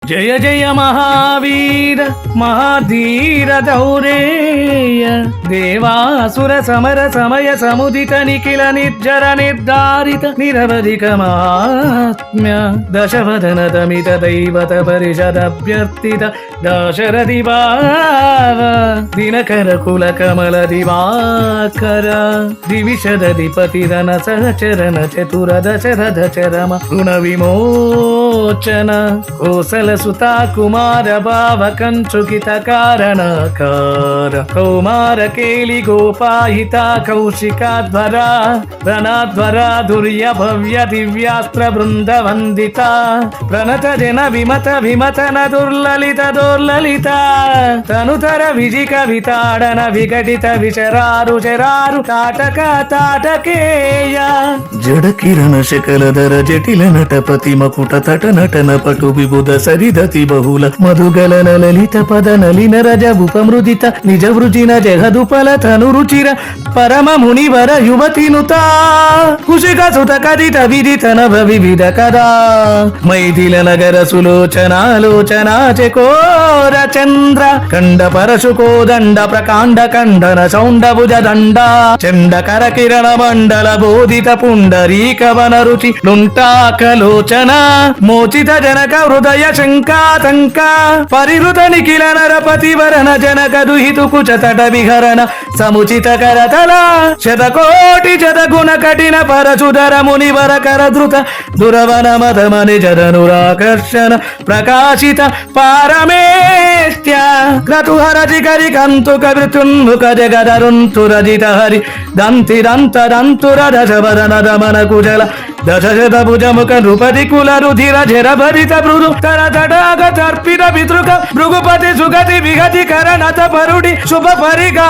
జయ జయ మహావీర మహాధీర దౌరేయ దేవాసుర సమర సమయ సముదిత నిఖిల నిర్జర నిర్ధారిత నిరవధిక మహాత్మ్య దశవదన తమిత దైవత పరిషదభ్యర్థిత దాశరథి భావ దినకర కుల కమల దివాకర దివిశదధిపతిరన సహచరణ చతుర దశరథ చరమ రుణ విమోచన కోసల సుతా కుమార భావ కంచుకిత కారణకార కౌమార కేలి గోపాహిత కౌశికాధ్వర రణాధ్వర దుర్య భవ్య దివ్యాస్త్ర బృంద వందిత ప్రణత జన విమత విమతన దుర్లలిత దుర్లలిత తనుతర విజిక వితాడన విఘటిత విచరారు చరారు తాటక తాటకేయ జడ కిరణ శకలధర జటిల నటపతి మకుట తట నటన పటు విబుధ సరిదతి బహుళ మధుగలన లలిత పద నలిన రజ ఉపమృదిత నిజ వృజిన జగదుపల తను రుచిర పరమ మునివర యువతినుత కుశిక సుత కదిత విదిత నభ వివిధ కదా మైథిల నగర సులోచనాలోచనా చకోర చంద్ర కండ పరశు కోదండ ప్రకాండ కండన సౌండ భుజ దండ చండ కర కిరణ మండల బోధిత పుండరీక వన రుచి లుంటాకలోచన మోచిత జనక హృదయ శంకాతంక పరిహృత నిఖిల నరపతి వరణ జనక దుహితు కుచ తట విహరణ సముచిత కరతల శతకోటి శతగుణ కఠిన పరశుధర మునివర కర ధృత దురవన మదమని జదనురాకర్షణ ప్రకాశిత పారమేష్ట్య క్రతుహర జిగరి కంతు కవితున్ముఖ జగదరుంతు రజిత హరి దంతి దంత దంతుర దశవదన దమన కుజల దశశత భుజముఖ నృపతి కుల రుధిర జర భరిత మృదు తర తడాగత అర్పిత పితృక భృగుపతి సుగతి విగతి కరణత పరుడి శుభ పరిగా